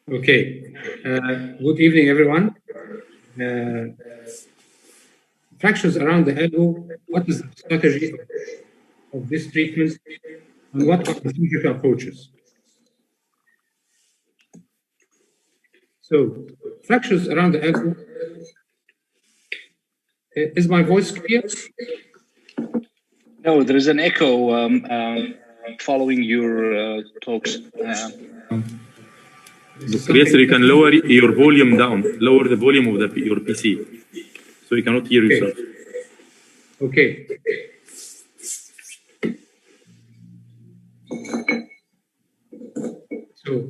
Okay. Good evening, everyone. Fractures around the elbow. What is the strategy of this treatment, and what are the future approaches? So, fractures around the elbow. Is my voice clear? No, there is an echo following your talks. Yasser, you can lower your volume down. Lower the volume of your PC, so you cannot hear yourself. Okay. So,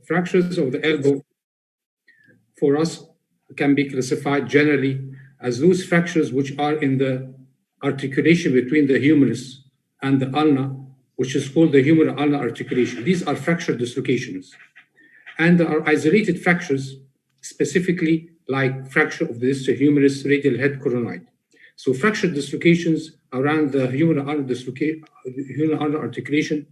fractures of the elbow for us can be classified generally as those fractures which are in the articulation between the humerus and the ulna, which is called the humeral-ulnar articulation. These are fracture dislocations. And there are isolated fractures, specifically like fracture of the distal humerus, radial head, coronid. So fracture dislocations around the humeral-ulnar articulation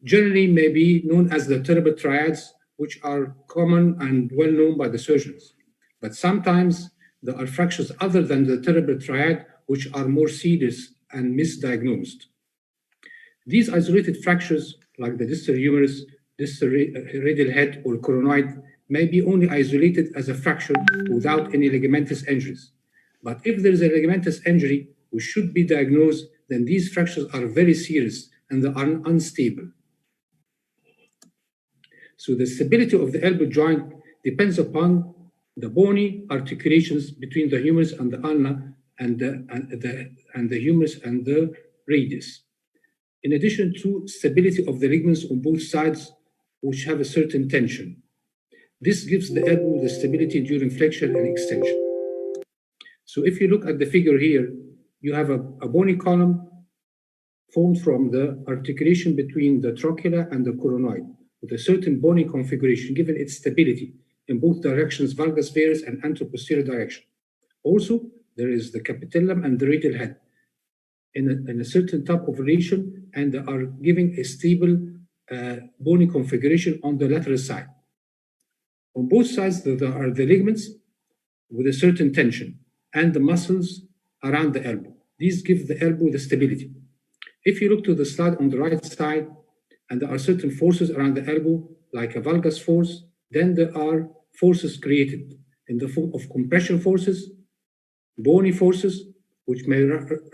generally may be known as the terrible triads, which are common and well known by the surgeons. But sometimes there are fractures other than the terrible triad, which are more serious and misdiagnosed. These isolated fractures, like the distal humerus, distal radial head, or coronid, may be only isolated as a fracture without any ligamentous injuries. But if there is a ligamentous injury which should be diagnosed, then these fractures are very serious and they are unstable. So the stability of the elbow joint depends upon the bony articulations between the humerus and the ulna and the humerus and the radius. In addition to stability of the ligaments on both sides, which have a certain tension. This gives the elbow the stability during flexion and extension. So if you look at the figure here, you have a bony column formed from the articulation between the trochlea and the coronoid, with a certain bony configuration given its stability in both directions, valgus varus and anteroposterior direction. Also, there is the capitellum and the radial head in a certain type of relation, and they are giving a stable bony configuration on the lateral side. On both sides, there are the ligaments with a certain tension and the muscles around the elbow. These give the elbow the stability. If you look to the slide on the right side, and there are certain forces around the elbow, like a valgus force, then there are forces created in the form of compression forces, bony forces, which may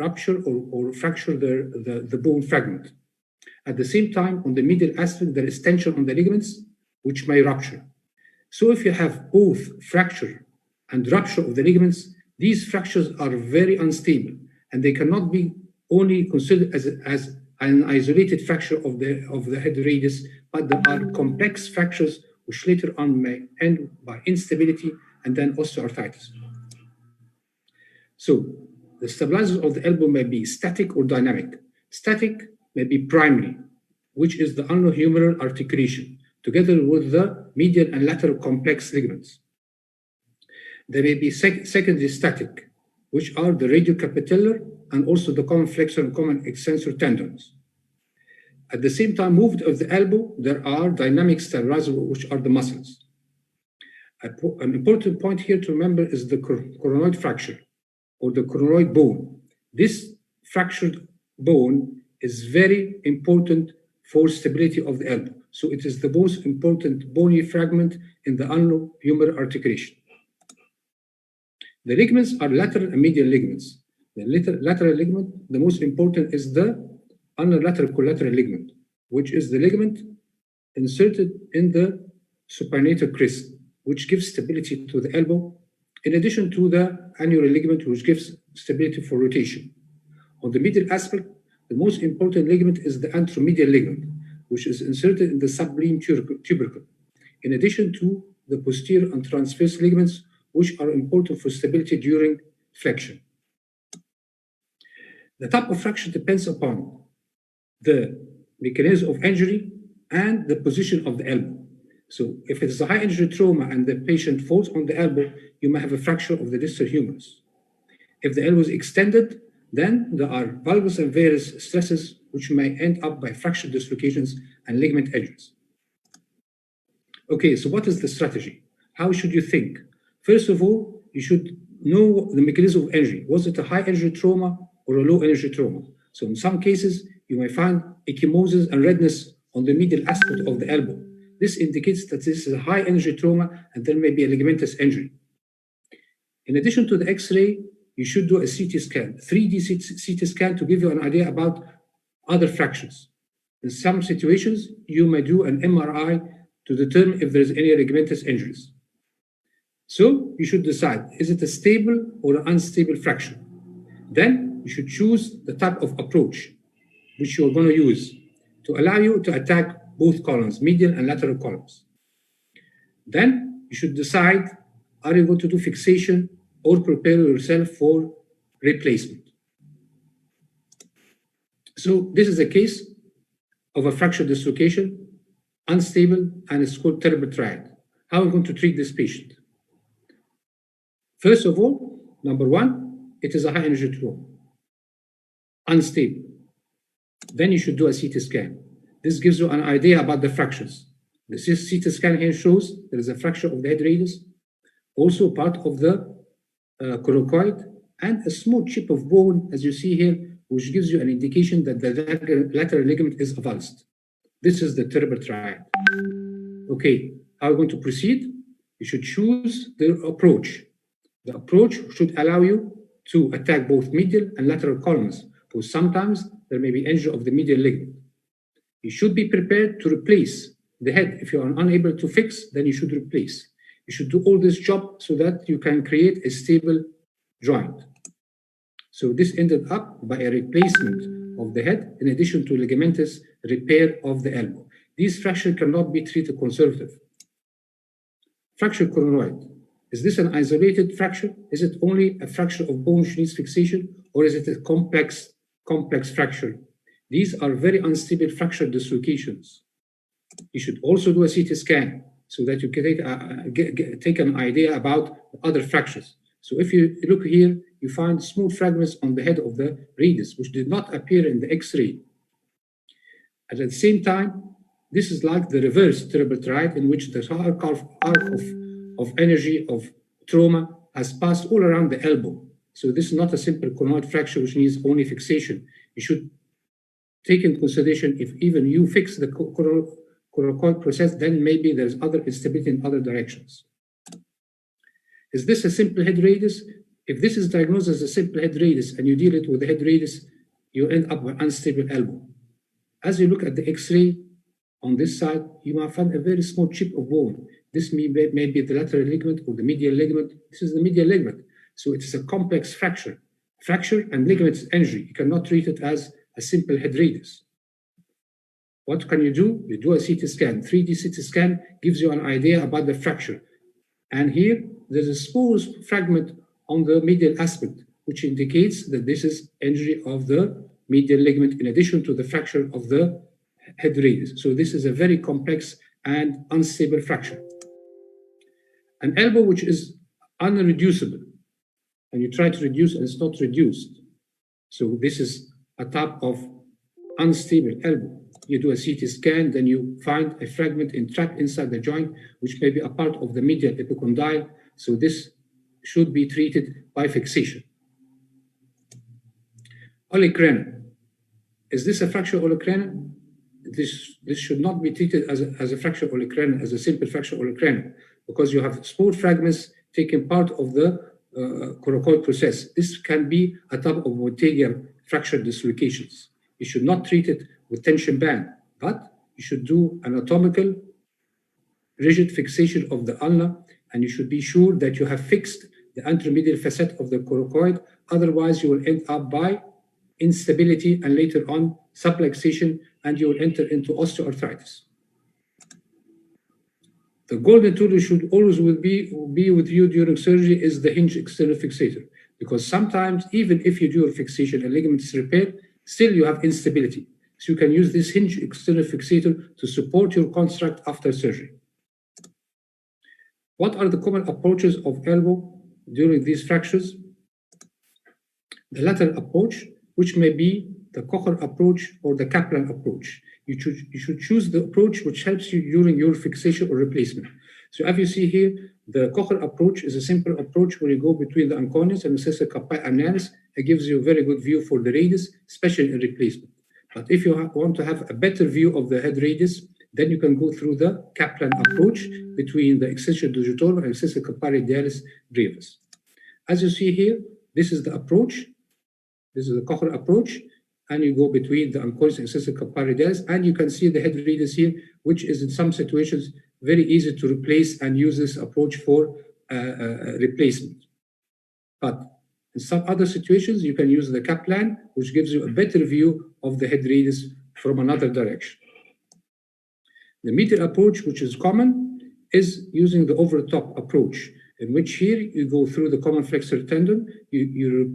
rupture or fracture the bone fragment. At the same time, on the medial aspect, there is tension on the ligaments, which may rupture. So if you have both fracture and rupture of the ligaments, these fractures are very unstable, and they cannot be only considered as an isolated fracture of the head radius, but there are complex fractures which later on may end by instability and then osteoarthritis. So the stabilizers of the elbow may be static or dynamic. Static may be primary, which is the ulnohumeral articulation, together with the medial and lateral complex ligaments. There may be secondary static, which are the radiocapitellar and also the common flexor and common extensor tendons. At the same time, moved of the elbow, there are dynamic stabilizers, which are the muscles. An important point here to remember is the coronoid fracture or the coronoid bone. This fractured bone is very important for stability of the elbow. So it is the most important bony fragment in the ulnohumeral articulation. The ligaments are lateral and medial ligaments. The lateral ligament, the most important is the ulnar lateral collateral ligament, which is the ligament inserted in the supinator crest, which gives stability to the elbow, in addition to the annular ligament, which gives stability for rotation. On the medial aspect, the most important ligament is the anteromedial ligament, which is inserted in the sublime tubercle, in addition to the posterior and transverse ligaments, which are important for stability during flexion. The type of fracture depends upon the mechanism of injury and the position of the elbow. So if it is a high injury trauma and the patient falls on the elbow, you may have a fracture of the distal humerus. If the elbow is extended, then there are valgus and varus stresses, which may end up by fracture dislocations and ligament injuries. Okay, so what is the strategy? How should you think? First of all, you should know the mechanism of injury. Was it a high energy trauma or a low energy trauma? So in some cases, you may find ecchymosis and redness on the medial aspect of the elbow. This indicates that this is a high energy trauma and there may be a ligamentous injury. In addition to the X-ray, you should do a CT scan, 3D CT scan to give you an idea about other fractures. In some situations, you may do an MRI to determine if there's any ligamentous injuries. So you should decide, is it a stable or an unstable fracture? Then you should choose the type of approach which you're going to use to allow you to attack both columns, medial and lateral columns. Then you should decide, are you going to do fixation or prepare yourself for replacement? So this is a case of a fracture dislocation, unstable, and it's called terrible triad. How are we going to treat this patient? First of all, number one, it is a high energy trauma, unstable. Then you should do a CT scan. This gives you an idea about the fractures. The CT scan here shows there is a fracture of the head radius, also part of the coracoid, and a small chip of bone, as you see here, which gives you an indication that the lateral ligament is avulsed. This is the terrible triad. Okay, how are we going to proceed? You should choose the approach. The approach should allow you to attack both medial and lateral columns, because sometimes there may be injury of the medial ligament. You should be prepared to replace the head. If you are unable to fix, then you should replace. You should do all this job so that you can create a stable joint. So this ended up by a replacement of the head in addition to ligamentous repair of the elbow. These fractures cannot be treated conservative. Fracture coronoid. Is this an isolated fracture? Is it only a fracture of bone which needs fixation, or is it a complex fracture? These are very unstable fracture dislocations. You should also do a CT scan so that you can take an idea about other fractures. So if you look here, you find small fragments on the head of the radius, which did not appear in the X-ray. At the same time, this is like the reverse terrible triad, in which the arc of energy of trauma has passed all around the elbow. So this is not a simple coronoid fracture which needs only fixation. You should take in consideration if even you fix the coracoid process, then maybe there's other instability in other directions. Is this a simple head radius? If this is diagnosed as a simple head radius and you deal it with the head radius, you end up with unstable elbow. As you look at the X-ray on this side, you might find a very small chip of bone. This may be the lateral ligament or the medial ligament. This is the medial ligament. So it's a complex fracture. Fracture and ligament injury. You cannot treat it as a simple head radius. What can you do? You do a CT scan. 3D CT scan gives you an idea about the fracture. And here, there's a small fragment on the medial aspect, which indicates that this is injury of the medial ligament in addition to the fracture of the head radius. So this is a very complex and unstable fracture. An elbow which is unreducible, and you try to reduce and it's not reduced. So this is a type of unstable elbow. You do a CT scan, then you find a fragment entrapped inside the joint, which may be a part of the medial epicondyle. So this should be treated by fixation. Olecranon. Is this a fracture Olecranon? This should not be treated as a fracture Olecranon, as a simple fracture Olecranon, because you have small fragments taking part of the coracoid process. This can be a type of Montaguer fracture dislocations. You should not treat it with tension band, but you should do anatomical rigid fixation of the ulna, and you should be sure that you have fixed the anteromedial facet of the coracoid. Otherwise, you will end up by instability and later on subluxation, and you will enter into osteoarthritis. The golden tool you should always be with you during surgery is the hinge external fixator, because sometimes even if you do a fixation and ligament is repaired, still you have instability. So you can use this hinge external fixator to support your construct after surgery. What are the common approaches of elbow during these fractures? The lateral approach, which may be the Kocher approach or the Kaplan approach. You should choose the approach which helps you during your fixation or replacement. So as you see here, the Kocher approach is a simple approach where you go between the unconscious and excessive carpi annulus. It gives you a very good view for the radius, especially in replacement. But if you want to have a better view of the head radius, then you can go through the Kaplan approach between the extension digitorum and excessive carpi radialis brevis. As you see here, this is the approach. This is the Kocher approach, and you go between the unconscious and excessive carpi radialis, and you can see the head radius here, which is in some situations very easy to replace and use this approach for replacement. But in some other situations, you can use the Kaplan, which gives you a better view of the head radius from another direction. The medial approach, which is common, is using the over-the-top approach, in which here you go through the common flexor tendon, you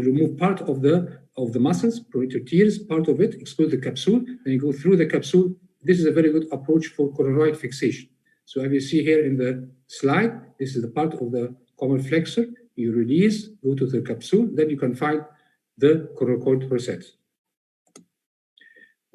remove part of the muscles, protective tears, part of it, exclude the capsule, and you go through the capsule. This is a very good approach for coronid fixation. So as you see here in the slide, this is the part of the common flexor. You release, go to the capsule, then you can find the coracoid process.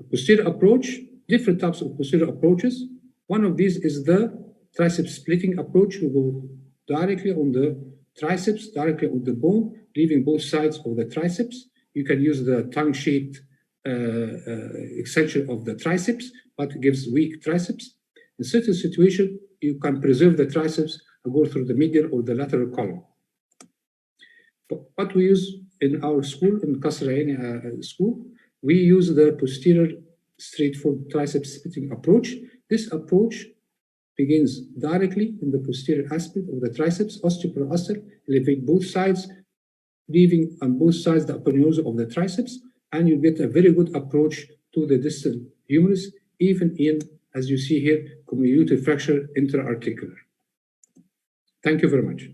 Posterior approach, different types of posterior approaches. One of these is the triceps splitting approach. You go directly on the triceps, directly on the bone, leaving both sides of the triceps. You can use the tongue-shaped extension of the triceps, but it gives weak triceps. In certain situations, you can preserve the triceps and go through the medial or the lateral column. What we use in our school, in Kasr school, we use the posterior straightforward triceps splitting approach. This approach begins directly in the posterior aspect of the triceps, osteoporoster, elevate both sides, leaving on both sides the aponeurosis of the triceps, and you get a very good approach to the distal humerus, even in, as you see here, comminuted fracture intra-articular. Thank you very much.